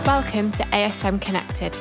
Welcome to ASM Connected,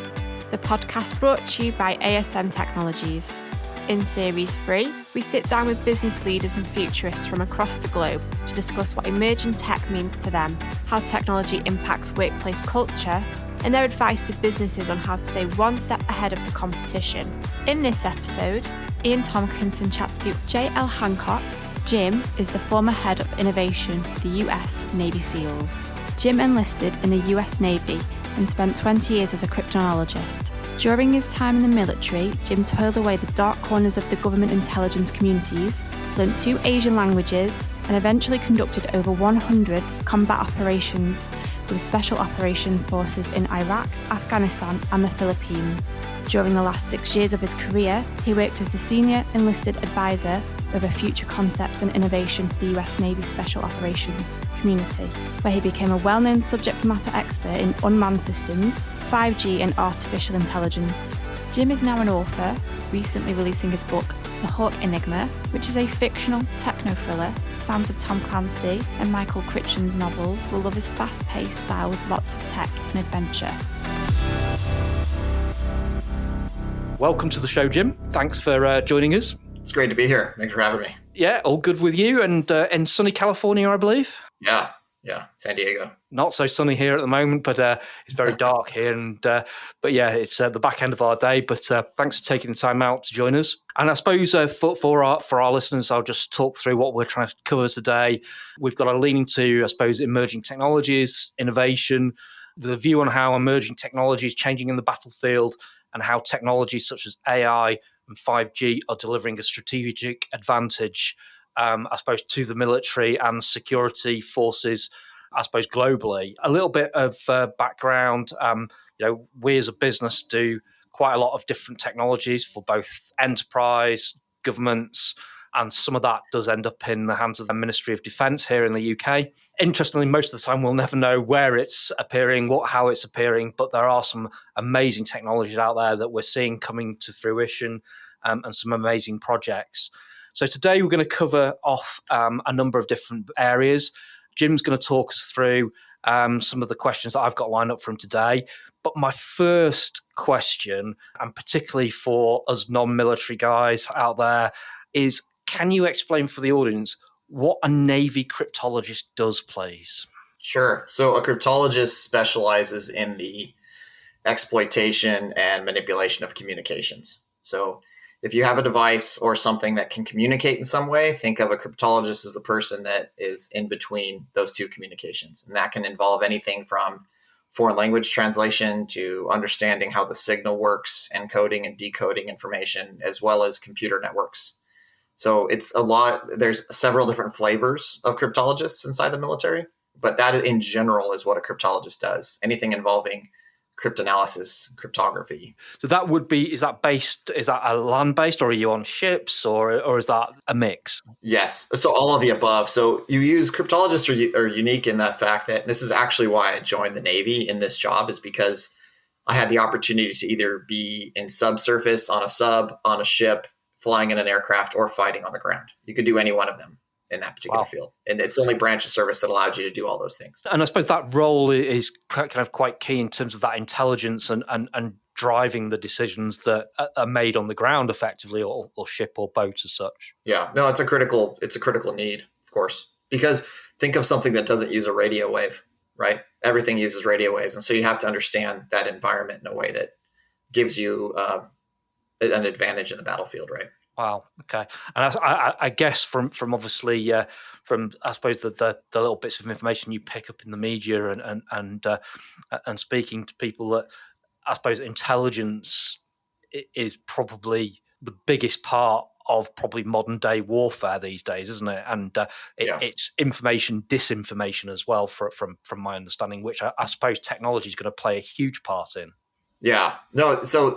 the podcast brought to you by ASM Technologies. In Series 3, we sit down with business leaders and futurists from across the globe to discuss what emerging tech means to them, how technology impacts workplace culture, and their advice to businesses on how to stay one step ahead of the competition. In this episode, Iain Tomkinson chats to Jim Hancock. Jim is the former head of innovation for the US Navy SEALs. Jim enlisted in the US Navy and spent 20 years as a cryptologist. During his time in the military, Jim toiled away the dark corners of the government intelligence communities, learnt 2 Asian languages, and eventually conducted over 100 combat operations with special operation forces in Iraq, Afghanistan, and the Philippines. During the last 6 years of his career, he worked as the senior enlisted advisor over future concepts and innovation for the US Navy Special Operations community, where he became a well-known subject matter expert in unmanned systems, 5G and artificial intelligence. Jim is now an author, recently releasing his book, The Hawk Enigma, which is a fictional techno-thriller. Fans of Tom Clancy and Michael Crichton's novels will love his fast-paced style with lots of tech and adventure. Welcome to the show, Jim. Thanks for joining us. It's great to be here. Thanks for having me. Yeah, all good with you. And in sunny California, I believe? Yeah, San Diego. Not so sunny here at the moment, but it's very dark here. And but yeah, it's the back end of our day. But thanks for taking the time out to join us. And I suppose for our listeners, I'll just talk through what we're trying to cover today. We've got a leaning to, I suppose, emerging technologies, innovation, the view on how emerging technology is changing in the battlefield, and how technologies such as AI and 5G are delivering a strategic advantage, I suppose, to the military and security forces, I suppose, globally. A little bit of background, we as a business do quite a lot of different technologies for both enterprise, governments, and some of that does end up in the hands of the Ministry of Defence here in the UK. Interestingly, most of the time we'll never know where it's appearing, how it's appearing, but there are some amazing technologies out there that we're seeing coming to fruition, and some amazing projects. So today we're going to cover off a number of different areas. Jim's going to talk us through some of the questions that I've got lined up from today. But my first question, and particularly for us non-military guys out there, is can you explain for the audience what a Navy cryptologist does, please? Sure. So a cryptologist specializes in the exploitation and manipulation of communications. So if you have a device or something that can communicate in some way, think of a cryptologist as the person that is in between those two communications. And that can involve anything from foreign language translation to understanding how the signal works, encoding and decoding information, as well as computer networks. So it's a lot. There's several different flavors of cryptologists inside the military, but that in general is what a cryptologist does. Anything involving cryptanalysis, cryptography. So that would be, is that a land-based, or are you on ships, or is that a mix? Yes. So all of the above. So you use cryptologists are unique in the fact that this is actually why I joined the Navy in this job, is because I had the opportunity to either be in subsurface, on a sub, on a ship, flying in an aircraft, or fighting on the ground. You could do any one of them in that particular field. And it's only branch of service that allowed you to do all those things. And I suppose that role is kind of quite key in terms of that intelligence and driving the decisions that are made on the ground effectively, or ship or boat as such. Yeah, no, it's a critical need, of course, because think of something that doesn't use a radio wave, right? Everything uses radio waves. And so you have to understand that environment in a way that gives you an advantage in the battlefield, right? Wow. Okay. And I guess from obviously from I suppose the little bits of information you pick up in the media and speaking to people, that I suppose intelligence is probably the biggest part of probably modern day warfare these days, isn't it? And it's information, disinformation as well, from my understanding, which I suppose technology is going to play a huge part in. Yeah. No. So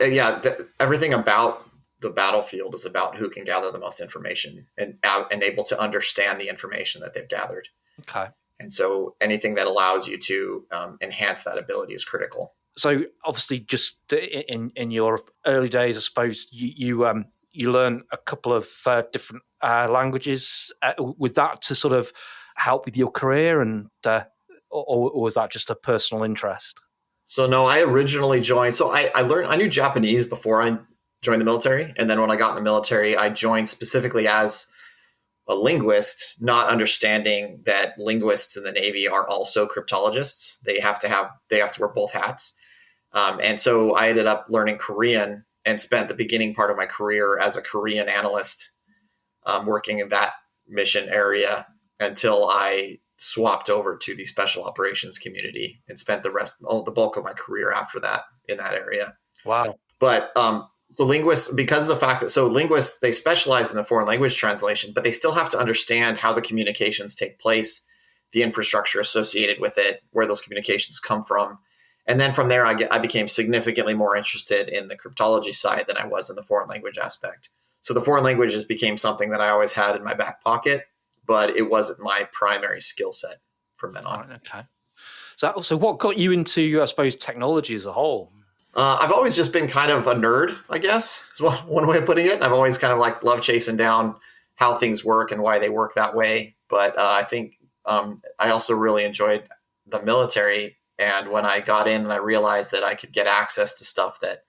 everything about the battlefield is about who can gather the most information and able to understand the information that they've gathered. Okay. And so anything that allows you to enhance that ability is critical. So obviously, just in your early days, I suppose you learn a couple of different languages. With that to sort of help with your career, and or was that just a personal interest? So no, I originally joined. So I knew Japanese before I joined the military. And then when I got in the military, I joined specifically as a linguist, not understanding that linguists in the Navy are also cryptologists. They have to wear both hats. And so I ended up learning Korean and spent the beginning part of my career as a Korean analyst, working in that mission area until I swapped over to the special operations community and spent the bulk of my career after that in that area. Wow. But so linguists, because of the fact that linguists, they specialize in the foreign language translation, but they still have to understand how the communications take place, the infrastructure associated with it, where those communications come from. And then from there, I became significantly more interested in the cryptology side than I was in the foreign language aspect. So the foreign languages became something that I always had in my back pocket, but it wasn't my primary skill set from then on. Right, okay. So what got you into, I suppose, technology as a whole? I've always just been kind of a nerd, I guess, is one way of putting it. I've always kind of loved chasing down how things work and why they work that way. But I think I also really enjoyed the military. And when I got in and I realized that I could get access to stuff that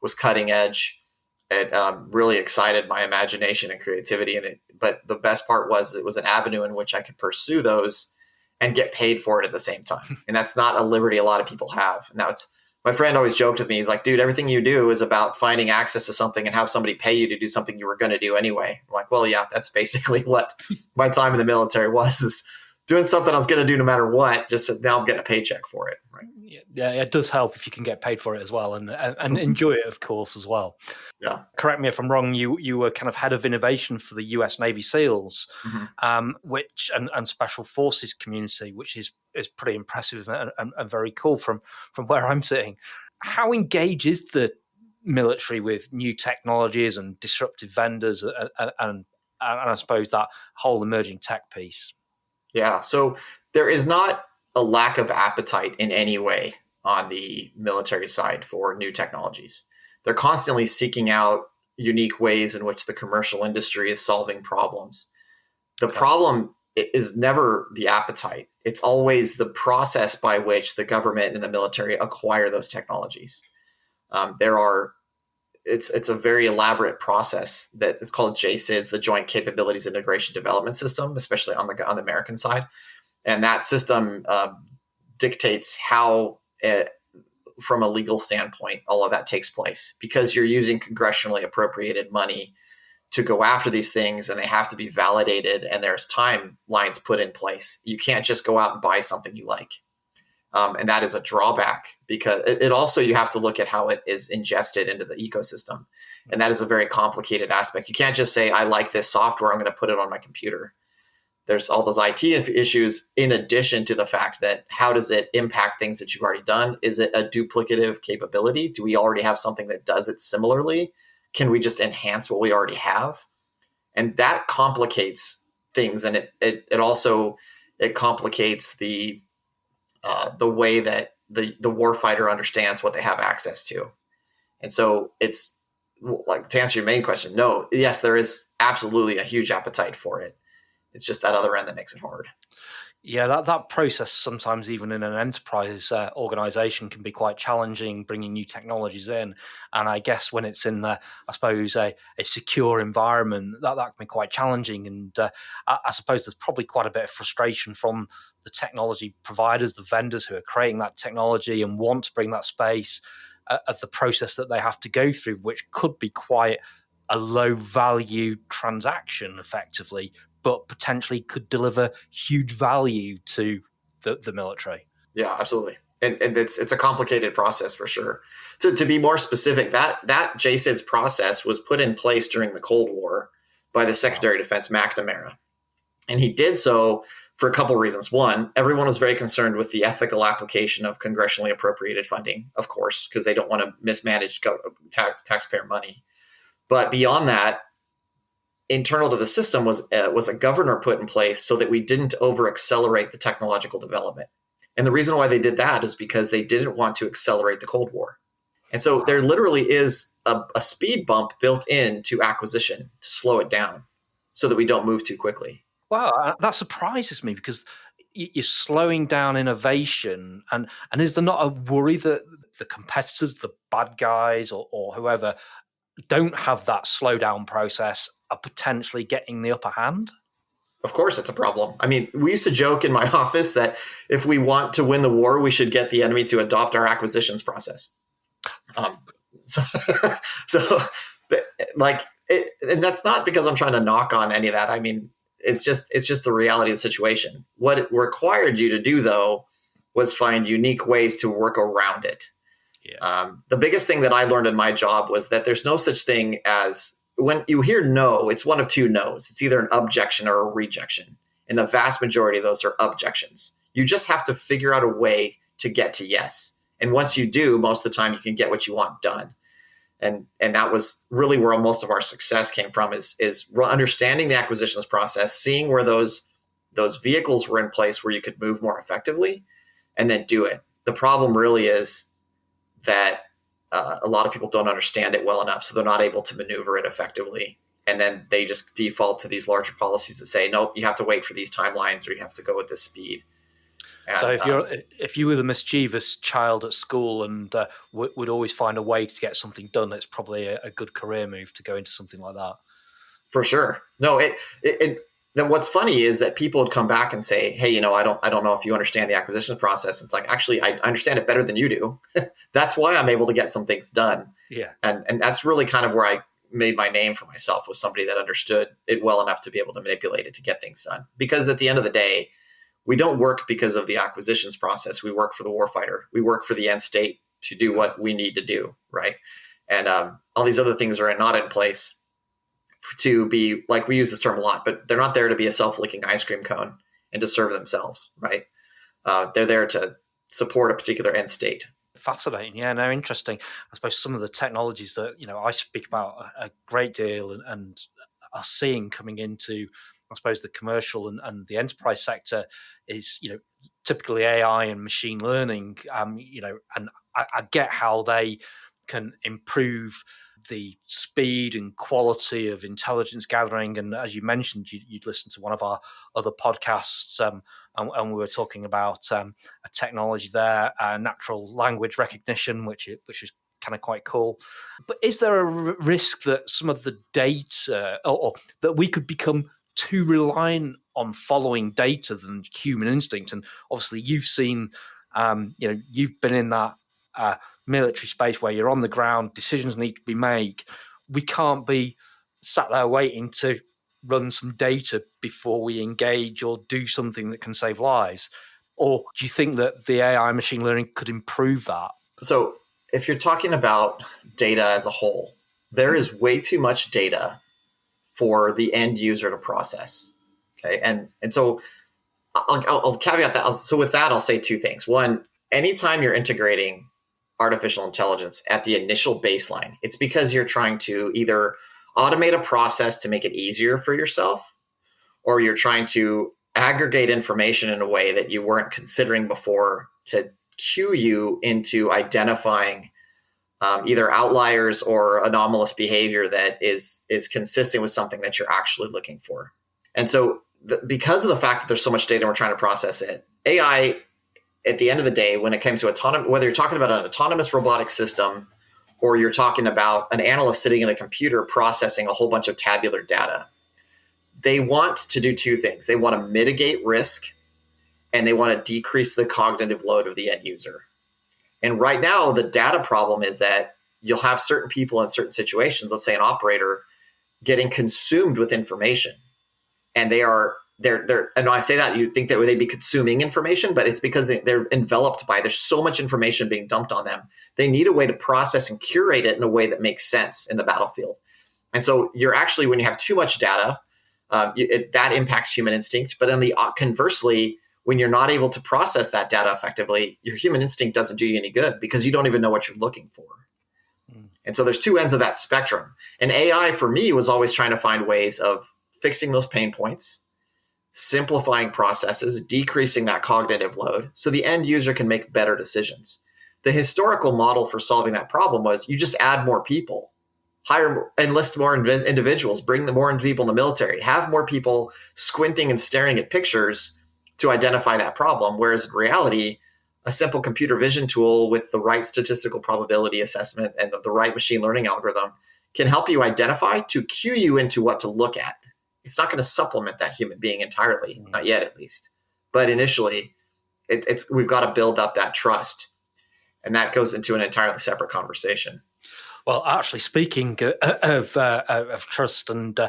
was cutting edge, it really excited my imagination and creativity in it. But the best part was it was an avenue in which I could pursue those and get paid for it at the same time. And that's not a liberty a lot of people have. Now, my friend always joked with me. He's like, dude, everything you do is about finding access to something and have somebody pay you to do something you were going to do anyway. I'm like, well, yeah, that's basically what my time in the military was, is doing something I was going to do no matter what, just now I'm getting a paycheck for it. Right? Yeah, it does help if you can get paid for it as well, and enjoy it, of course, as well. Yeah. Correct me if I'm wrong. You were kind of head of innovation for the U.S. Navy SEALs, which and Special Forces community, which is pretty impressive and very cool from where I'm sitting. How engaged is the military with new technologies and disruptive vendors, and I suppose that whole emerging tech piece? Yeah. So there is not a lack of appetite in any way on the military side for new technologies. They're constantly seeking out unique ways in which the commercial industry is solving problems. The problem is never the appetite. It's always the process by which the government and the military acquire those technologies. It's a very elaborate process that is called JCIDS, the Joint Capabilities Integration Development System, especially on the American side. And that system dictates how, from a legal standpoint, all of that takes place, because you're using congressionally appropriated money to go after these things, and they have to be validated, and there's timelines put in place. You can't just go out and buy something you like. And that is a drawback, because it also, you have to look at how it is ingested into the ecosystem. And that is a very complicated aspect. You can't just say, I like this software, I'm going to put it on my computer. There's all those IT issues, in addition to the fact that how does it impact things that you've already done? Is it a duplicative capability? Do we already have something that does it similarly? Can we just enhance what we already have? And that complicates things. And it also complicates the way that the warfighter understands what they have access to. And so it's like, to answer your main question, no, yes, there is absolutely a huge appetite for it. It's just that other end that makes it hard. Yeah, that process sometimes, even in an enterprise organization, can be quite challenging, bringing new technologies in. And I guess when it's in I suppose, a secure environment, that can be quite challenging. And I suppose there's probably quite a bit of frustration from the technology providers, the vendors who are creating that technology and want to bring that space of the process that they have to go through, which could be quite a low value transaction effectively, but potentially could deliver huge value to the military. Yeah, absolutely. And it's a complicated process for sure. To be more specific, that JCIDS process was put in place during the Cold War by the Secretary of Defense McNamara. And he did so for a couple of reasons. One, everyone was very concerned with the ethical application of congressionally appropriated funding, of course, because they don't want to mismanage taxpayer money. But beyond that, internal to the system was a governor put in place so that we didn't over accelerate the technological development. And the reason why they did that is because they didn't want to accelerate the Cold War. And so there literally is a speed bump built into acquisition to slow it down so that we don't move too quickly. Wow, that surprises me, because you're slowing down innovation, and is there not a worry that the competitors, the bad guys, or whoever don't have that slowdown process are potentially getting the upper hand? Of course, it's a problem. I mean, we used to joke in my office that if we want to win the war, we should get the enemy to adopt our acquisitions process. So, and that's not because I'm trying to knock on any of that. I mean, it's just the reality of the situation. What it required you to do, though, was find unique ways to work around it. Yeah. The biggest thing that I learned in my job was that there's no such thing as, when you hear no, it's one of two no's. It's either an objection or a rejection. And the vast majority of those are objections. You just have to figure out a way to get to yes. And once you do, most of the time you can get what you want done. And that was really where most of our success came from, is understanding the acquisitions process, seeing where those vehicles were in place where you could move more effectively, and then do it. The problem really is that a lot of people don't understand it well enough, so they're not able to maneuver it effectively. And then they just default to these larger policies that say, nope, you have to wait for these timelines, or you have to go with this speed. And, so if you were the mischievous child at school and would always find a way to get something done, it's probably a good career move to go into something like that. For sure. No, then what's funny is that people would come back and say, hey, I don't know if you understand the acquisition process. It's like, actually, I understand it better than you do. That's why I'm able to get some things done. Yeah. And that's really kind of where I made my name for myself, was somebody that understood it well enough to be able to manipulate it to get things done. Because at the end of the day, we don't work because of the acquisitions process. We work for the warfighter. We work for the end state to do what we need to do, right? And all these other things are not in place to be, like, we use this term a lot, but they're not there to be a self-licking ice cream cone and to serve themselves, right? They're there to support a particular end state. Fascinating. Yeah, no, interesting. I suppose some of the technologies that, I speak about a great deal and are seeing coming into, I suppose, the commercial and the enterprise sector is, typically AI and machine learning, and I get how they can improve the speed and quality of intelligence gathering. And as you mentioned, you'd listened to one of our other podcasts, and we were talking about a technology there, natural language recognition, which is kind of quite cool. But is there a risk that some of the data, or that we could become too reliant on following data than human instinct? And obviously you've seen, you've been in that military space where you're on the ground, decisions need to be made. We can't be sat there waiting to run some data before we engage or do something that can save lives. Or do you think that the AI machine learning could improve that? So if you're talking about data as a whole, there is way too much data for the end user to process. Okay. And so I'll caveat that. So with that, I'll say two things. One, anytime you're integrating artificial intelligence at the initial baseline, it's because you're trying to either automate a process to make it easier for yourself, or you're trying to aggregate information in a way that you weren't considering before to cue you into identifying either outliers or anomalous behavior that is consistent with something that you're actually looking for. And so because of the fact that there's so much data and we're trying to process it, AI, at the end of the day, when it comes to autonomous, whether you're talking about an autonomous robotic system or you're talking about an analyst sitting in a computer processing a whole bunch of tabular data, they want to do two things. They want to mitigate risk, and they want to decrease the cognitive load of the end user. And right now, the data problem is that you'll have certain people in certain situations, let's say an operator, getting consumed with information. And they're and when I say that, you think that they'd be consuming information, but it's because they're enveloped by, there's so much information being dumped on them. They need a way to process and curate it in a way that makes sense in the battlefield. And so you're actually, when you have too much data, that impacts human instinct. But then conversely, when you're not able to process that data effectively, your human instinct doesn't do you any good because you don't even know what you're looking for. And so there's two ends of that spectrum. And AI for me was always trying to find ways of fixing those pain points, simplifying processes, decreasing that cognitive load so the end user can make better decisions. The historical model for solving that problem was you just add more people, enlist more individuals, bring more people in the military, have more people squinting and staring at pictures to identify that problem. Whereas in reality, a simple computer vision tool with the right statistical probability assessment and the right machine learning algorithm can help you identify to cue you into what to look at. It's not going to supplement that human being entirely, not yet at least. But initially, we've got to build up that trust. And that goes into an entirely separate conversation. Well, actually, speaking of trust, and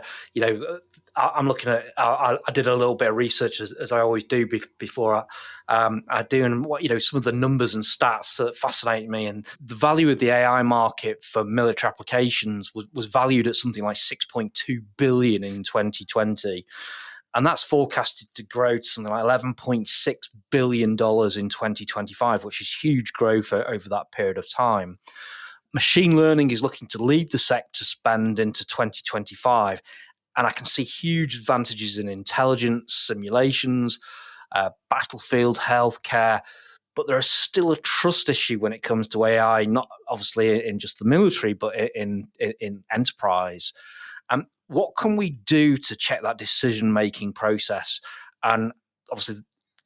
I'm looking at. I did a little bit of research as I always do before I do, and some of the numbers and stats that fascinate me. And the value of the AI market for military applications was valued at something like $6.2 billion in 2020. And that's forecasted to grow to something like $11.6 billion in 2025, which is huge growth over that period of time. Machine learning is looking to lead the sector spend into 2025. And I can see huge advantages in intelligence, simulations, battlefield, healthcare. But there is still a trust issue when it comes to AI, not obviously in just the military, but in enterprise. What can we do to check that decision-making process? And obviously,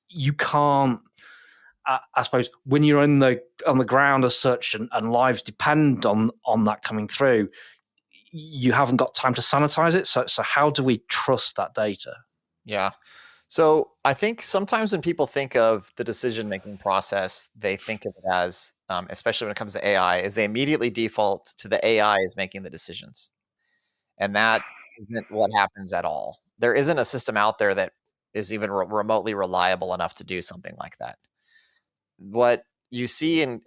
you can't, I suppose, when you're on the ground as such, and lives depend on that coming through, you haven't got time to sanitize it. So how do we trust that data? Yeah. So I think sometimes when people think of the decision-making process, they think of it as, especially when it comes to AI, is they immediately default to the AI is making the decisions. And that isn't what happens at all. There isn't a system out there that is even remotely reliable enough to do something like that. What you see in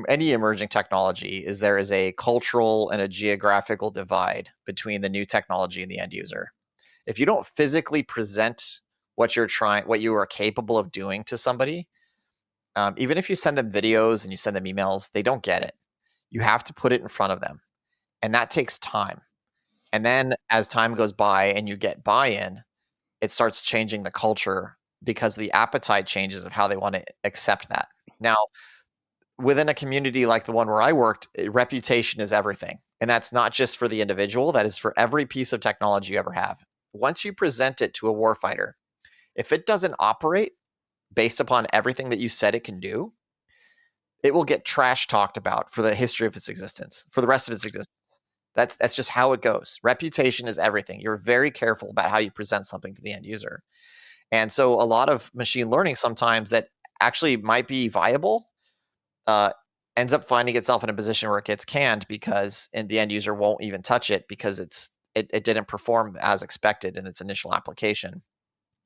any emerging technology is there is a cultural and a geographical divide between the new technology and the end user. If you don't physically present what you are capable of doing to somebody, even if you send them videos and you send them emails, they don't get it. You have to put it in front of them. And that takes time. And then as time goes by and you get buy-in, it starts changing the culture because the appetite changes of how they want to accept that. Now, within a community like the one where I worked, reputation is everything. And that's not just for the individual, that is for every piece of technology you ever have. Once you present it to a warfighter, if it doesn't operate based upon everything that you said it can do, it will get trash talked about for the history of its existence, for the rest of its existence. That's just how it goes. Reputation is everything. You're very careful about how you present something to the end user. And so a lot of machine learning sometimes that actually might be viable ends up finding itself in a position where it gets canned because the end user won't even touch it because it didn't perform as expected in its initial application.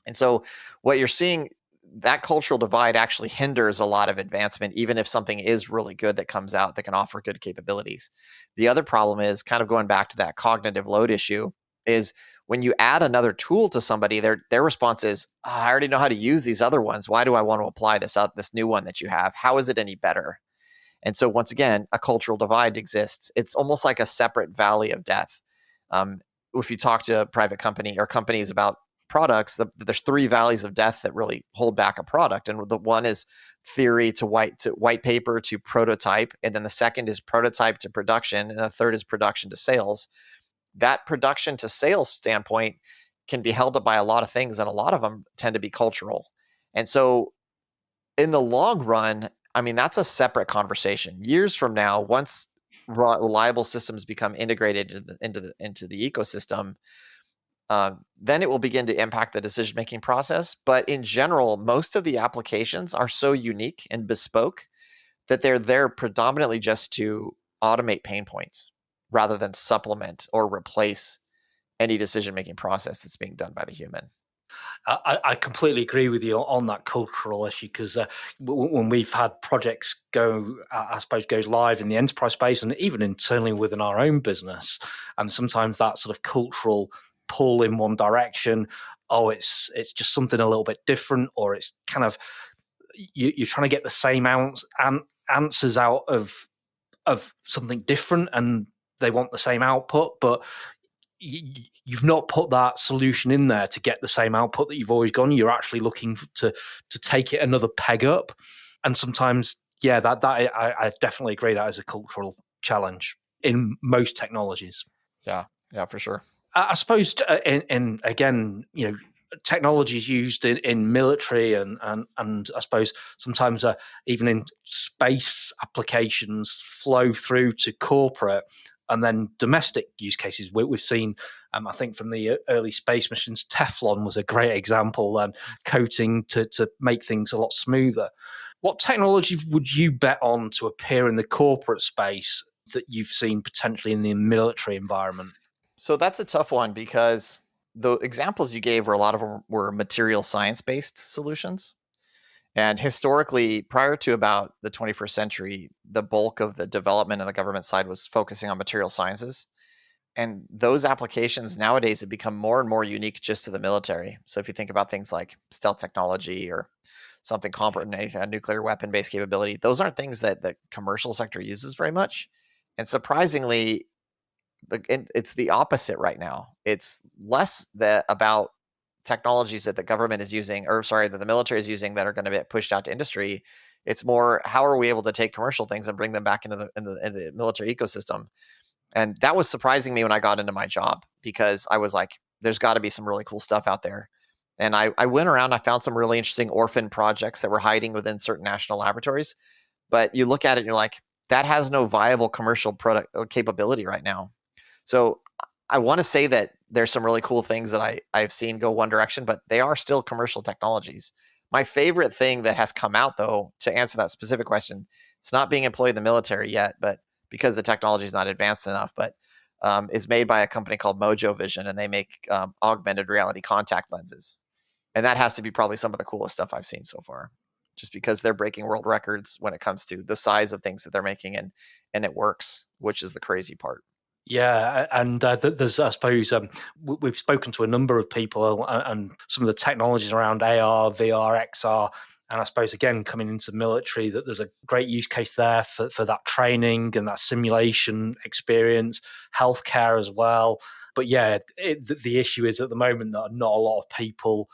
And so what you're seeing, that cultural divide actually hinders a lot of advancement, even if something is really good that comes out that can offer good capabilities. The other problem is, kind of going back to that cognitive load issue, is when you add another tool to somebody, their response is, I already know how to use these other ones. Why do I want to apply this new one that you have? How is it any better? And so once again, a cultural divide exists. It's almost like a separate valley of death. If you talk to a private company or companies about products, there's three valleys of death that really hold back a product. And the one is theory to white paper to prototype. And then the second is prototype to production. And the third is production to sales. That production to sales standpoint can be held up by a lot of things, and a lot of them tend to be cultural. And so in the long run, I mean, that's a separate conversation. Years from now, once reliable systems become integrated into the ecosystem, then it will begin to impact the decision-making process. But in general, most of the applications are so unique and bespoke that they're there predominantly just to automate pain points rather than supplement or replace any decision-making process that's being done by the human. I completely agree with you on that cultural issue, because when we've had projects go, I suppose, goes live in the enterprise space and even internally within our own business, and sometimes that sort of cultural pull in one direction, it's just something a little bit different, or it's kind of you're trying to get the same answers out of something different, and they want the same output, but you've not put that solution in there to get the same output that you've always gone. You're actually looking to take it another peg up, and sometimes, yeah, that I definitely agree that is a cultural challenge in most technologies. Yeah, for sure. I suppose, and again, technologies used in military and I suppose sometimes even in space applications flow through to corporate and then domestic use cases. We've seen, I think from the early space missions, Teflon was a great example, and coating to make things a lot smoother. What technology would you bet on to appear in the corporate space that you've seen potentially in the military environment? So that's a tough one because the examples you gave were a lot of them were material science-based solutions. And historically, prior to about the 21st century, the bulk of the development on the government side was focusing on material sciences. And those applications nowadays have become more and more unique just to the military. So if you think about things like stealth technology or something comparable to anything, a nuclear weapon-based capability, those aren't things that the commercial sector uses very much. And surprisingly, it's the opposite right now. It's less about technologies that the government is using, that the military is using that are going to get pushed out to industry. It's more, how are we able to take commercial things and bring them back into the military ecosystem? And that was surprising me when I got into my job, because I was like, there's got to be some really cool stuff out there. And I went around, I found some really interesting orphan projects that were hiding within certain national laboratories. But you look at it and you're like, that has no viable commercial product capability right now. So I want to say that there's some really cool things that I've seen go one direction, but they are still commercial technologies. My favorite thing that has come out, though, to answer that specific question, it's not being employed in the military yet, but because the technology is not advanced enough, but is made by a company called Mojo Vision, and they make augmented reality contact lenses. And that has to be probably some of the coolest stuff I've seen so far, just because they're breaking world records when it comes to the size of things that they're making, and it works, which is the crazy part. Yeah, and there's, I suppose, we've spoken to a number of people and some of the technologies around AR, VR, XR, and I suppose, again, coming into military, that there's a great use case there for that training and that simulation experience, healthcare as well. But yeah, the issue is at the moment that not a lot of people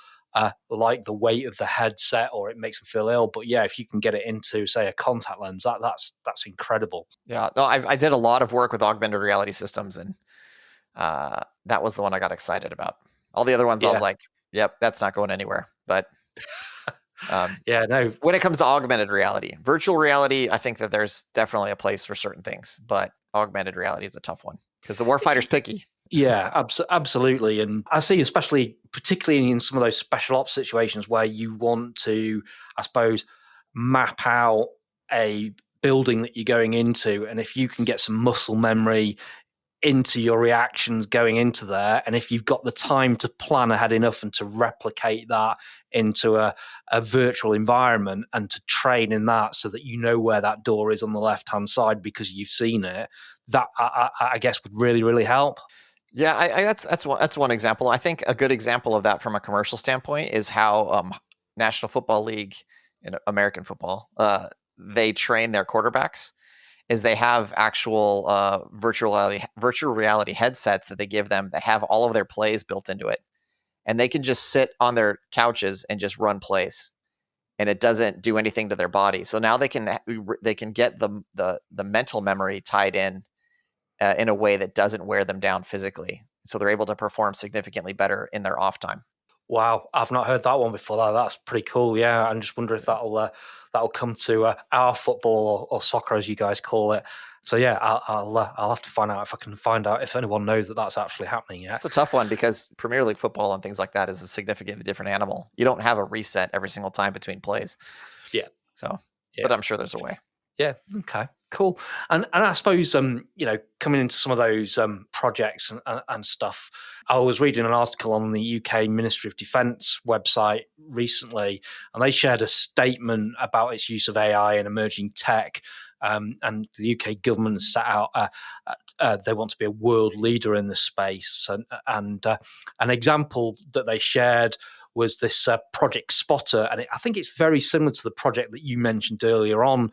like the weight of the headset, or it makes them feel ill. But yeah, if you can get it into, say, a contact lens, that's incredible. Yeah, no, I did a lot of work with augmented reality systems, and that was the one I got excited about. All the other ones, I was like, yep, that's not going anywhere. But when it comes to augmented reality, virtual reality, I think that there's definitely a place for certain things, but augmented reality is a tough one because the warfighter's picky. Yeah, absolutely. And I see, especially particularly in some of those special ops situations where you want to, I suppose, map out a building that you're going into. And if you can get some muscle memory into your reactions going into there, and if you've got the time to plan ahead enough and to replicate that into a virtual environment and to train in that so that you know where that door is on the left-hand side because you've seen it, that I guess would really, really help. Yeah, that's one example. I think a good example of that from a commercial standpoint is how National Football League in American football, they train their quarterbacks, is they have actual virtual reality headsets that they give them that have all of their plays built into it. And they can just sit on their couches and just run plays, and it doesn't do anything to their body. So now they can get the mental memory tied in a way that doesn't wear them down physically. So they're able to perform significantly better in their off time. Wow, I've not heard that one before. That's pretty cool. Yeah, I'm just wondering if that'll come to our football or soccer, as you guys call it. So yeah, I'll have to find out if I can find out if anyone knows that that's actually happening yet. It's a tough one because Premier League football and things like that is a significantly different animal. You don't have a reset every single time between plays. Yeah. So, but I'm sure there's a way. Yeah. Okay. Cool. And I suppose coming into some of those projects and stuff, I was reading an article on the UK Ministry of Defence website recently, and they shared a statement about its use of AI and emerging tech. And the UK government has set out they want to be a world leader in this space. And an example that they shared was this Project Spotter. And I think it's very similar to the project that you mentioned earlier on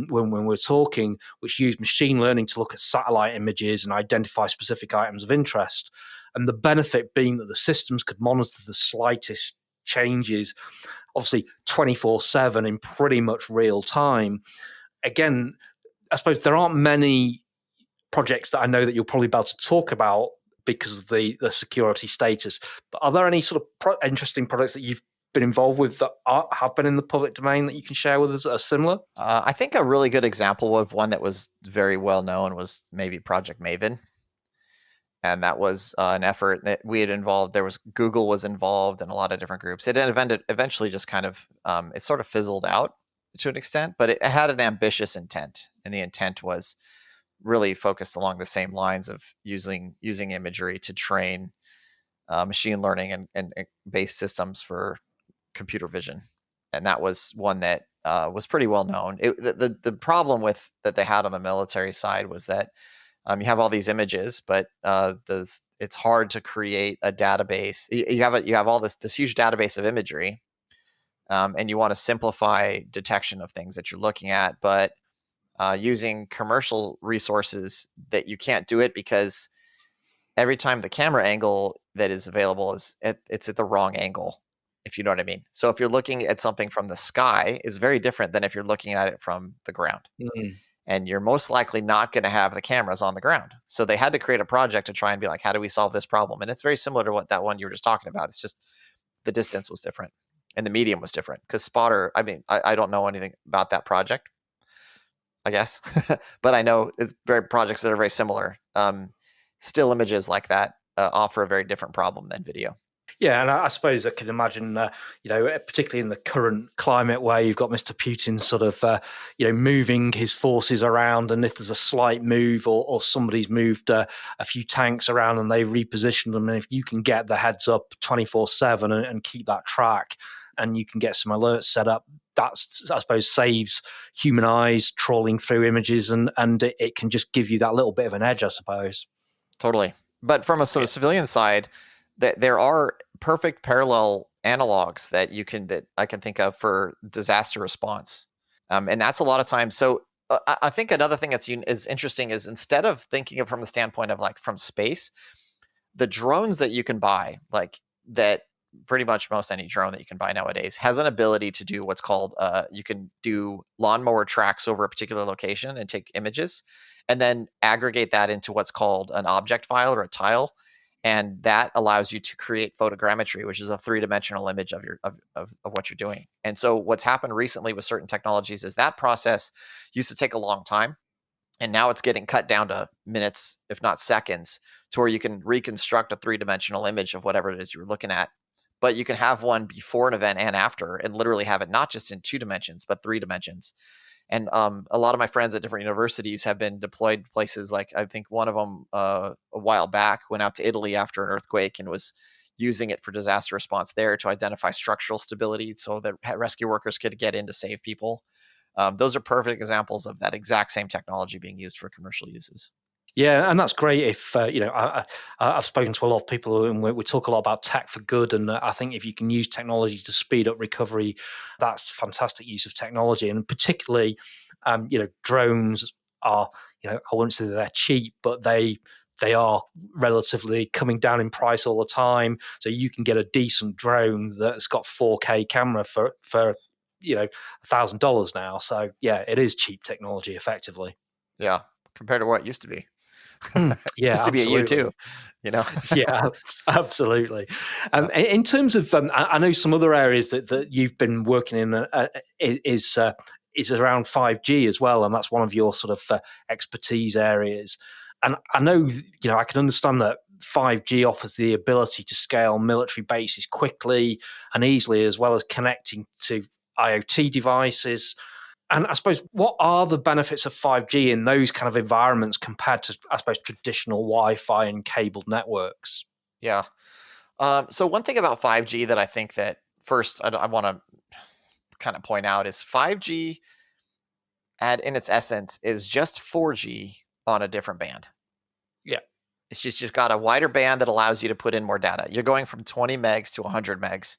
when we were talking, which used machine learning to look at satellite images and identify specific items of interest. And the benefit being that the systems could monitor the slightest changes, obviously 24/7 in pretty much real time. Again, I suppose there aren't many projects that I know that you'll probably be able to talk about because of the security status. But are there any sort of interesting products that you've been involved with that have been in the public domain that you can share with us that are similar? I think a really good example of one that was very well known was maybe Project Maven. And that was an effort that we had involved. Google was involved and a lot of different groups. It eventually just kind of, it sort of fizzled out to an extent, but it had an ambitious intent. And the intent was really focused along the same lines of using imagery to train machine learning and based systems for computer vision. And that was one that was pretty well known. The problem with that they had on the military side was that you have all these images, but it's hard to create a database. You have all this huge database of imagery, and you want to simplify detection of things that you're looking at, but using commercial resources that you can't do it because every time the camera angle that is available it's at the wrong angle, if you know what I mean. So if you're looking at something from the sky, is very different than if you're looking at it from the ground. Mm. And you're most likely not going to have the cameras on the ground. So they had to create a project to try and be like, how do we solve this problem? And it's very similar to what that one you were just talking about. It's just the distance was different and the medium was different. Because Spotter, I mean, I don't know anything about that project, I guess, but I know it's very projects that are very similar. Still images like that offer a very different problem than video. Yeah, and I suppose I can imagine, particularly in the current climate where you've got Mr. Putin sort of, moving his forces around, and if there's a slight move or somebody's moved a few tanks around and they've repositioned them, and if you can get the heads up 24/7 and keep that track, and you can get some alerts set up, that's, I suppose, saves human eyes trawling through images, and it can just give you that little bit of an edge, I suppose. Totally. But from a civilian side, there are perfect parallel analogs that I can think of for disaster response. And that's a lot of times. So I think another thing is interesting is instead of thinking of from the standpoint of like from space, the drones that you can buy, like that pretty much most any drone that you can buy nowadays has an ability to do what's called, you can do lawnmower tracks over a particular location and take images and then aggregate that into what's called an object file or a tile. And that allows you to create photogrammetry, which is a three-dimensional image of what you're doing. And so what's happened recently with certain technologies is that process used to take a long time. And now it's getting cut down to minutes, if not seconds, to where you can reconstruct a three-dimensional image of whatever it is you're looking at. But you can have one before an event and after, and literally have it not just in 2 dimensions, but 3 dimensions. And a lot of my friends at different universities have been deployed places. Like I think one of them a while back went out to Italy after an earthquake and was using it for disaster response there to identify structural stability so that rescue workers could get in to save people. Those are perfect examples of that exact same technology being used for commercial uses. Yeah, and that's great. If I've spoken to a lot of people, and we talk a lot about tech for good. And I think if you can use technology to speed up recovery, that's fantastic use of technology. And particularly, drones are, I wouldn't say they're cheap, but they are relatively coming down in price all the time. So you can get a decent drone that's got 4K camera for $1,000 now. So yeah, it is cheap technology, effectively. Yeah, compared to what it used to be. Yeah, used to be a U2, Yeah, absolutely. In terms of, I know some other areas that you've been working in is around 5G as well, and that's one of your sort of expertise areas. And I know, I can understand that 5G offers the ability to scale military bases quickly and easily, as well as connecting to IoT devices. And I suppose, what are the benefits of 5G in those kind of environments compared to, I suppose, traditional Wi-Fi and cabled networks? Yeah. So one thing about 5G that I think that first I want to kind of point out is 5G in its essence is just 4G on a different band. Yeah. It's just you've got a wider band that allows you to put in more data. You're going from 20 megs to 100 megs.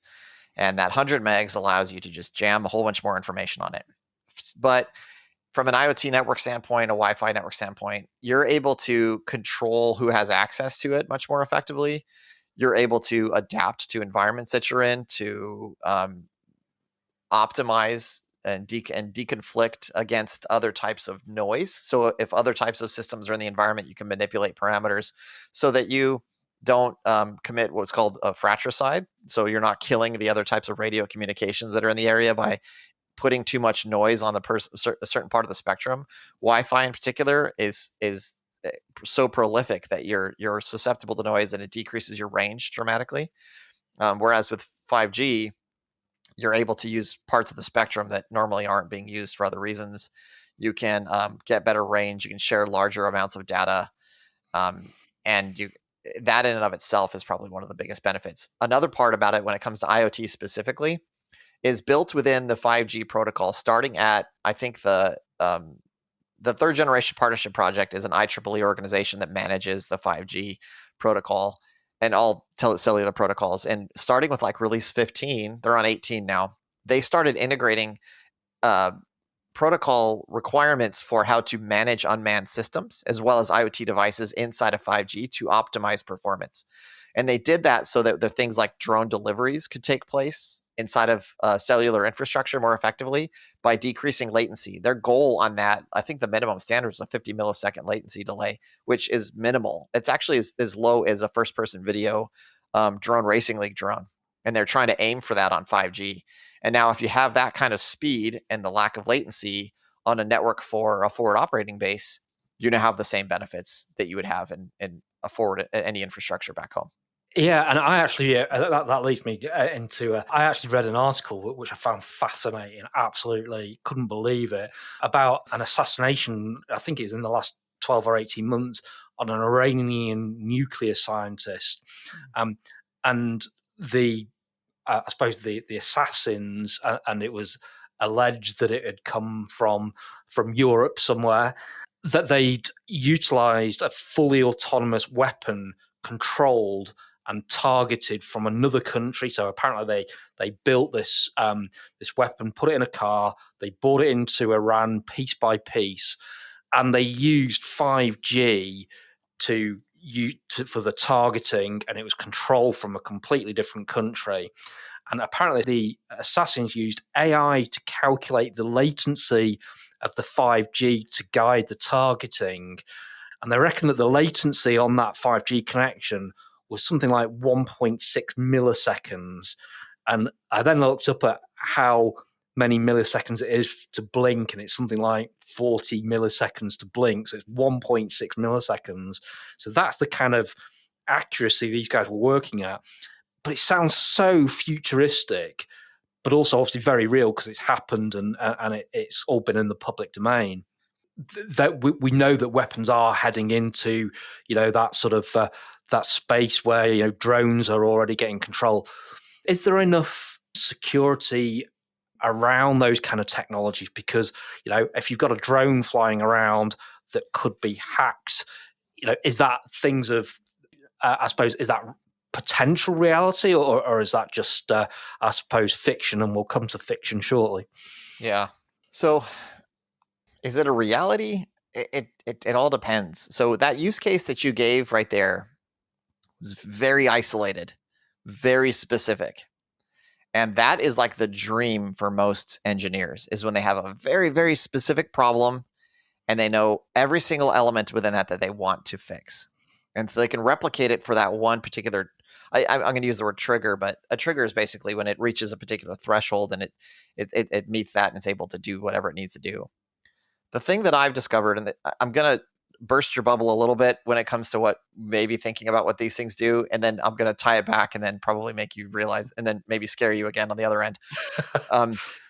And that 100 megs allows you to just jam a whole bunch more information on it. But from an IoT network standpoint, a Wi-Fi network standpoint, you're able to control who has access to it much more effectively. You're able to adapt to environments that you're in, to optimize and deconflict against other types of noise. So if other types of systems are in the environment, you can manipulate parameters so that you don't commit what's called a fratricide. So you're not killing the other types of radio communications that are in the area by putting too much noise on a certain part of the spectrum. Wi-Fi in particular is so prolific that you're susceptible to noise and it decreases your range dramatically. Whereas with 5G, you're able to use parts of the spectrum that normally aren't being used for other reasons. You can get better range. You can share larger amounts of data, and that in and of itself is probably one of the biggest benefits. Another part about it when it comes to IoT specifically is built within the 5G protocol, starting at, I think the third generation partnership project is an IEEE organization that manages the 5G protocol and all cellular protocols. And starting with like release 15, they're on 18 now. They started integrating protocol requirements for how to manage unmanned systems as well as IoT devices inside of 5G to optimize performance. And they did that so that the things like drone deliveries could take place inside of cellular infrastructure more effectively by decreasing latency. Their goal on that, I think the minimum standard is a 50 millisecond latency delay, which is minimal. It's actually as low as a first-person video drone racing league drone. And they're trying to aim for that on 5G. And now if you have that kind of speed and the lack of latency on a network for a forward operating base, you're going to have the same benefits that you would have in a forward any infrastructure back home. Yeah, and I actually that leads me into I actually read an article which I found fascinating. Absolutely couldn't believe it, about an assassination. I think it was in the last 12 or 18 months on an Iranian nuclear scientist, and the I suppose the assassins, and it was alleged that it had come from Europe somewhere, that they'd utilized a fully autonomous weapon controlled and targeted from another country. So apparently they built this this weapon, put it in a car, they brought it into Iran piece by piece, and they used 5G for the targeting, and it was controlled from a completely different country. And apparently the assassins used AI to calculate the latency of the 5G to guide the targeting. And they reckon that the latency on that 5G connection was something like 1.6 milliseconds. And I then looked up at how many milliseconds it is to blink, and it's something like 40 milliseconds to blink. So it's 1.6 milliseconds. So that's the kind of accuracy these guys were working at. But it sounds so futuristic, but also obviously very real because it's happened and it's all been in the public domain. That we know that weapons are heading into, that sort of that space where drones are already getting control. Is there enough security around those kind of technologies? Because if you've got a drone flying around that could be hacked, is that things of I suppose, is that potential reality, or is that just I suppose fiction? And we'll come to fiction shortly. Yeah. So is it a reality? It all depends. So that use case that you gave right there was very isolated, very specific. And that is like the dream for most engineers, is when they have a very, very specific problem and they know every single element within that they want to fix. And so they can replicate it for that one particular, I'm going to use the word trigger, but a trigger is basically when it reaches a particular threshold and it meets that and it's able to do whatever it needs to do. The thing that I've discovered, and I'm going to burst your bubble a little bit when it comes to what maybe thinking about what these things do, and then I'm going to tie it back and then probably make you realize, and then maybe scare you again on the other end.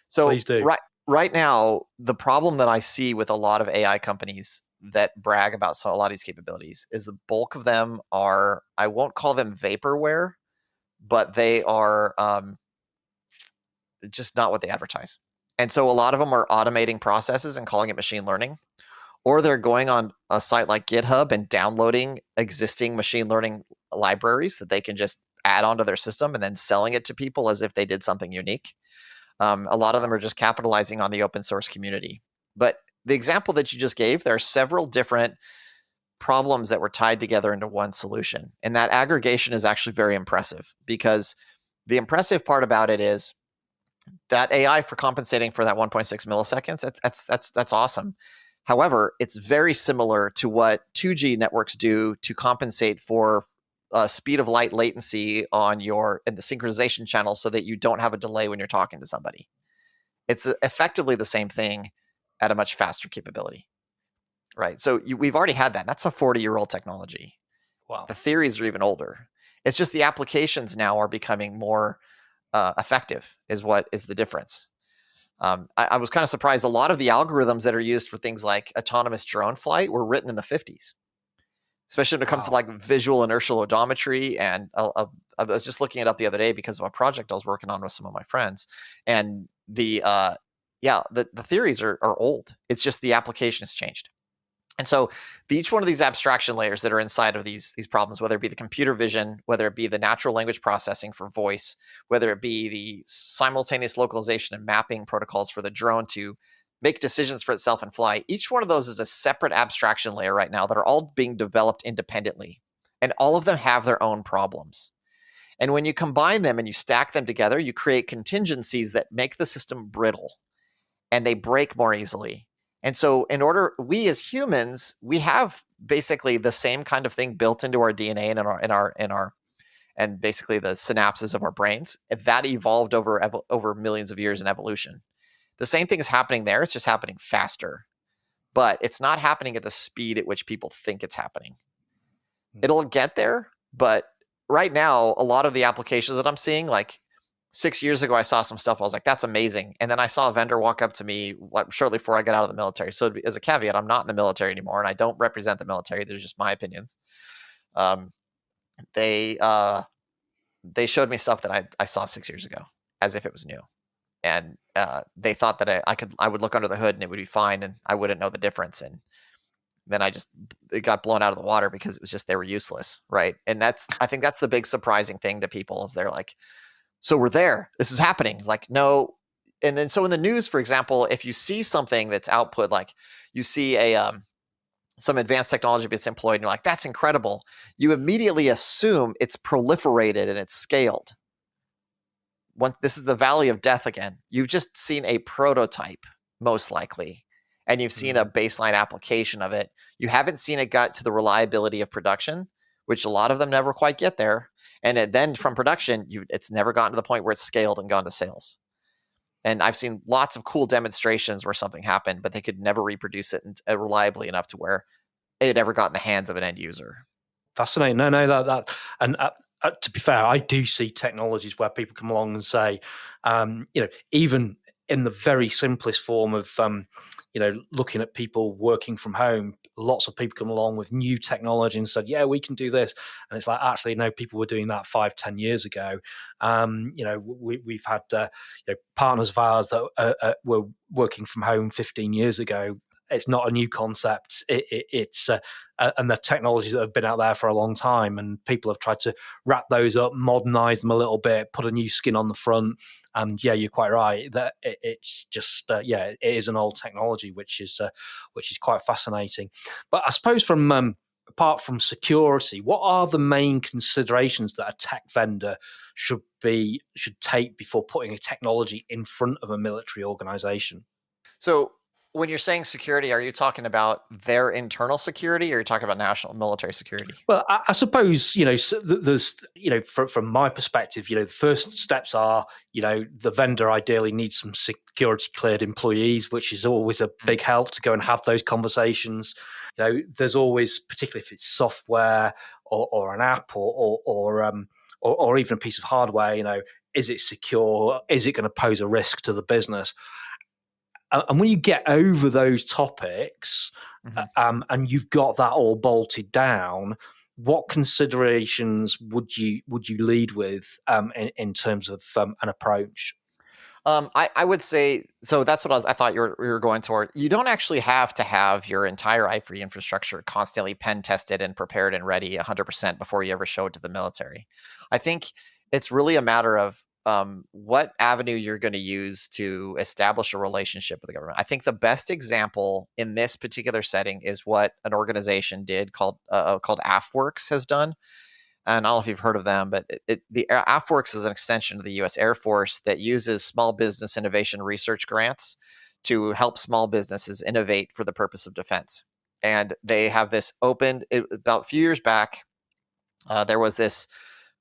So Please do. Right now, the problem that I see with a lot of AI companies that brag about a lot of these capabilities is the bulk of them are, I won't call them vaporware, but they are just not what they advertise. And so a lot of them are automating processes and calling it machine learning, or they're going on a site like GitHub and downloading existing machine learning libraries that they can just add onto their system and then selling it to people as if they did something unique. A lot of them are just capitalizing on the open source community. But the example that you just gave, there are several different problems that were tied together into one solution. And that aggregation is actually very impressive, because the impressive part about it is that AI for compensating for that 1.6 milliseconds, that's awesome. However, it's very similar to what 2G networks do to compensate for speed of light latency on in the synchronization channel so that you don't have a delay when you're talking to somebody. It's effectively the same thing at a much faster capability, right? So we've already had that. That's a 40-year-old technology. Wow. The theories are even older. It's just the applications now are becoming more effective is what is the difference. I was kind of surprised. A lot of the algorithms that are used for things like autonomous drone flight were written in the 50s, especially when it comes to like visual inertial odometry. And I was just looking it up the other day because of a project I was working on with some of my friends. And the theories are old. It's just the application has changed. And so each one of these abstraction layers that are inside of these problems, whether it be the computer vision, whether it be the natural language processing for voice, whether it be the simultaneous localization and mapping protocols for the drone to make decisions for itself and fly, each one of those is a separate abstraction layer right now that are all being developed independently. And all of them have their own problems. And when you combine them and you stack them together, you create contingencies that make the system brittle and they break more easily. And so we as humans, we have basically the same kind of thing built into our DNA and basically the synapses of our brains that evolved over millions of years in evolution. The same thing is happening there. It's just happening faster, but it's not happening at the speed at which people think it's happening. It'll get there, but right now, a lot of the applications that I'm seeing, like 6 years ago, I saw some stuff. I was like, that's amazing. And then I saw a vendor walk up to me shortly before I got out of the military. So as a caveat, I'm not in the military anymore, and I don't represent the military. They're just my opinions. They showed me stuff that I saw 6 years ago as if it was new. And they thought that I would look under the hood and it would be fine and I wouldn't know the difference. And then it got blown out of the water because it was just, they were useless. Right. And I think that's the big surprising thing to people is they're like, so we're there. This is happening. Like, no. And then, so in the news, for example, if you see something that's output, like you see some advanced technology that's employed, and you're like, that's incredible. You immediately assume it's proliferated and it's scaled. This is the valley of death again. You've just seen a prototype, most likely, and you've seen a baseline application of it. You haven't seen it got to the reliability of production, which a lot of them never quite get there. And then from production, it's never gotten to the point where it's scaled and gone to sales. And I've seen lots of cool demonstrations where something happened, but they could never reproduce it reliably enough to where it ever got in the hands of an end user. Fascinating. No, and to be fair, I do see technologies where people come along and say, even in the very simplest form of, looking at people working from home, lots of people come along with new technology and said, yeah, we can do this. And it's like, actually, no, people were doing that 5-10 years ago. We've had partners of ours that were working from home 15 years ago. It's not a new concept. It's and the technologies that have been out there for a long time, and people have tried to wrap those up, modernize them a little bit, put a new skin on the front. And yeah, you're quite right that it's just it is an old technology, which is quite fascinating. But I suppose apart from security, what are the main considerations that a tech vendor should take before putting a technology in front of a military organization? So when you're saying security, are you talking about their internal security or are you talking about national military security? Well, I suppose, there's, from my perspective, the first steps are, the vendor ideally needs some security cleared employees, which is always a big help to go and have those conversations. There's always, particularly if it's software or an app or even a piece of hardware, is it secure? Is it going to pose a risk to the business? And when you get over those topics, and you've got that all bolted down, what considerations would you lead with in terms of an approach? I would say, so that's what I thought you were going toward. You don't actually have to have your entire i3 infrastructure constantly pen tested and prepared and ready 100% before you ever show it to the military. I think it's really a matter of what avenue you're going to use to establish a relationship with the government. I think the best example in this particular setting is what an organization did called AFWorks has done. And I don't know if you've heard of them, but the AFWorks is an extension of the U.S. Air Force that uses small business innovation research grants to help small businesses innovate for the purpose of defense. And they have this opened about a few years back. there was this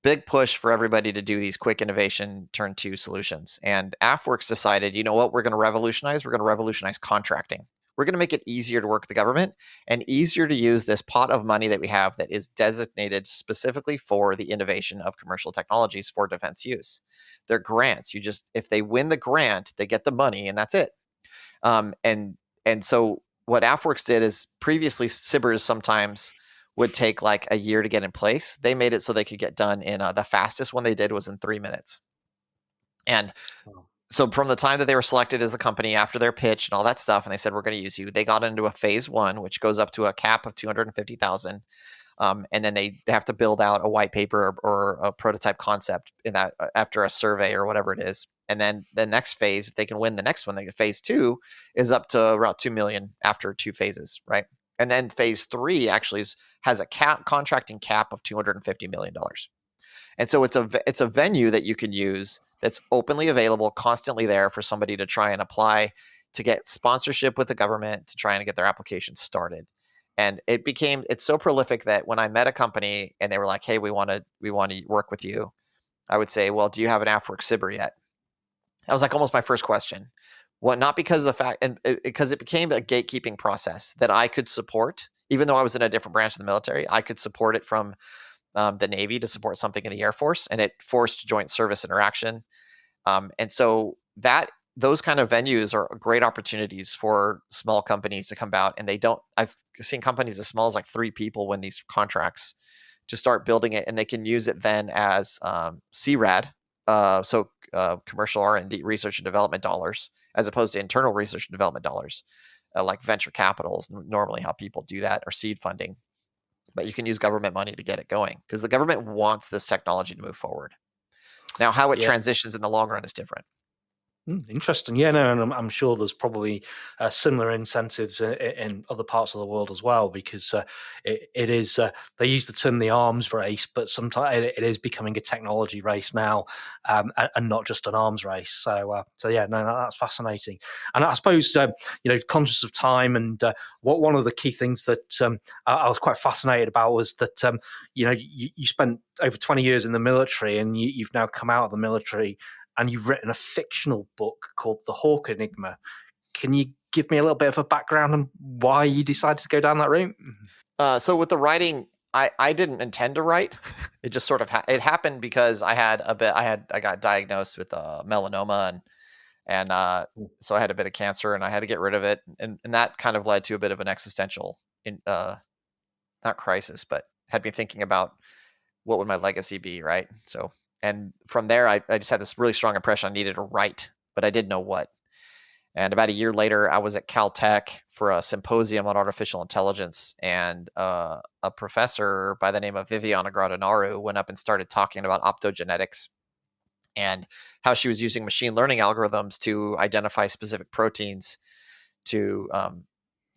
big push for everybody to do these quick innovation turn to solutions. And AFWorks decided, you know what, we're going to revolutionize? We're going to revolutionize contracting. We're going to make it easier to work with the government and easier to use this pot of money that we have that is designated specifically for the innovation of commercial technologies for defense use. They're grants. If they win the grant, they get the money and that's it. And so what AFWorks did is previously SBIRs sometimes would take like a year to get in place. They made it so they could get done in the fastest one they did was in 3 minutes. And so from the time that they were selected as the company after their pitch and all that stuff, and they said, we're going to use you, they got into a phase 1, which goes up to a cap of 250,000. And then they have to build out a white paper or a prototype concept in that after a survey or whatever it is. And then the next phase, if they can win the next one, phase 2 is up to around 2 million after 2 phases, right? And then phase 3 actually has a contracting cap of $250 million. And so it's a venue that you can use that's openly available, constantly there for somebody to try and apply to get sponsorship with the government to try and get their application started. And it's so prolific that when I met a company and they were like, hey, we want to work with you, I would say, well, do you have an AFWorks SBIR yet? That was like almost my first question. Well, not because of the fact, and because it became a gatekeeping process that I could support, even though I was in a different branch of the military, I could support it from the Navy to support something in the Air Force, and it forced joint service interaction. And so those kind of venues are great opportunities for small companies to come out, and I've seen companies as small as like 3 people win these contracts to start building it, and they can use it then as CRAD, commercial R&D, research and development dollars, as opposed to internal research and development dollars, like venture capital is normally how people do that, or seed funding. But you can use government money to get it going because the government wants this technology to move forward. Now, how it transitions in the long run is different. Interesting. Yeah, no, and I'm sure there's probably similar incentives in other parts of the world as well, because it is, they use the term the arms race, but sometimes it is becoming a technology race now, and not just an arms race. So yeah, no, that's fascinating. And I suppose, conscious of time, and one of the key things that I was quite fascinated about was that, you spent over 20 years in the military, and you've now come out of the military, and you've written a fictional book called The Hawk Enigma. Can you give me a little bit of a background on why you decided to go down that route? So with the writing, I didn't intend to write. It just sort of it happened because I got diagnosed with melanoma, and so I had a bit of cancer, and I had to get rid of it, and that kind of led to a bit of an existential, not crisis, but had me thinking about what would my legacy be, right? So. And from there, I just had this really strong impression I needed to write, but I didn't know what. And about a year later, I was at Caltech for a symposium on artificial intelligence, and a professor by the name of Viviana Gradinaru went up and started talking about optogenetics and how she was using machine learning algorithms to identify specific proteins to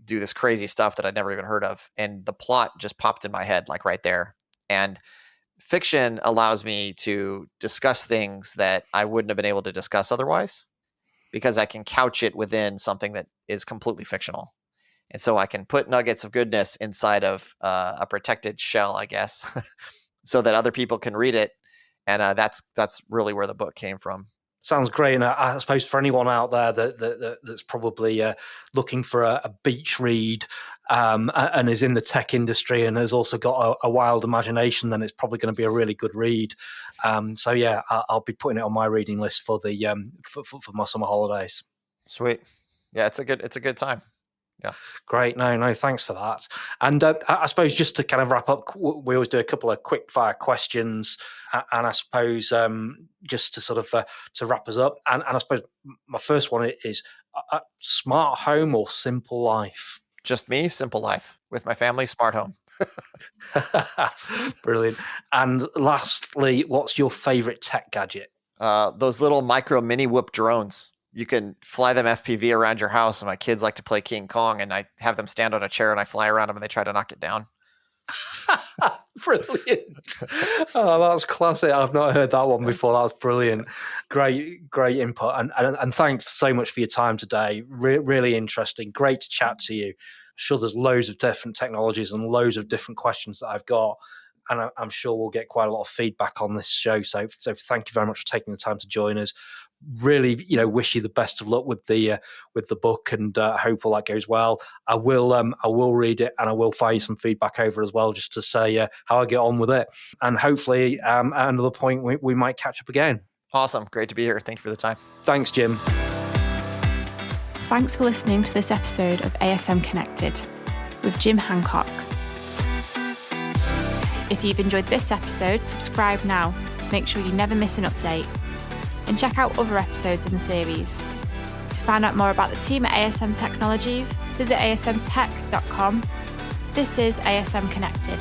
do this crazy stuff that I'd never even heard of. And the plot just popped in my head, like right there. And fiction allows me to discuss things that I wouldn't have been able to discuss otherwise, because I can couch it within something that is completely fictional. And so I can put nuggets of goodness inside of a protected shell, I guess, so that other people can read it. And that's really where the book came from. Sounds great. And I suppose for anyone out there that's probably looking for a beach read, and is in the tech industry and has also got a wild imagination, then it's probably going to be a really good read. So yeah, I'll be putting it on my reading list for the for my summer holidays. Sweet. Yeah, it's a good time. Yeah. Great. No, thanks for that. And I suppose just to kind of wrap up, we always do a couple of quick fire questions, and I suppose just to sort of to wrap us up, and I suppose my first one is smart home or simple life? Just me, simple life with my family, smart home. Brilliant. And lastly, what's your favorite tech gadget? Those little micro mini whoop drones. You can fly them FPV around your house, and my kids like to play King Kong, and I have them stand on a chair and I fly around them and they try to knock it down. Brilliant. Oh, that's classic. I've not heard that one before. That's brilliant. Great input. And thanks so much for your time today. Really interesting. Great to chat to you. I'm sure there's loads of different technologies and loads of different questions that I've got. and I'm sure we'll get quite a lot of feedback on this show. So thank you very much for taking the time to join us. Really, wish you the best of luck with the book, and hope all that goes well. I will read it, and I will fire you some feedback over as well, just to say how I get on with it. And hopefully, at another point, we might catch up again. Awesome. Great to be here. Thank you for the time. Thanks, Jim. Thanks for listening to this episode of ASM Connected with Jim Hancock. If you've enjoyed this episode, subscribe now to make sure you never miss an update. And check out other episodes in the series. To find out more about the team at ASM Technologies, visit asmtech.com. This is ASM Connected.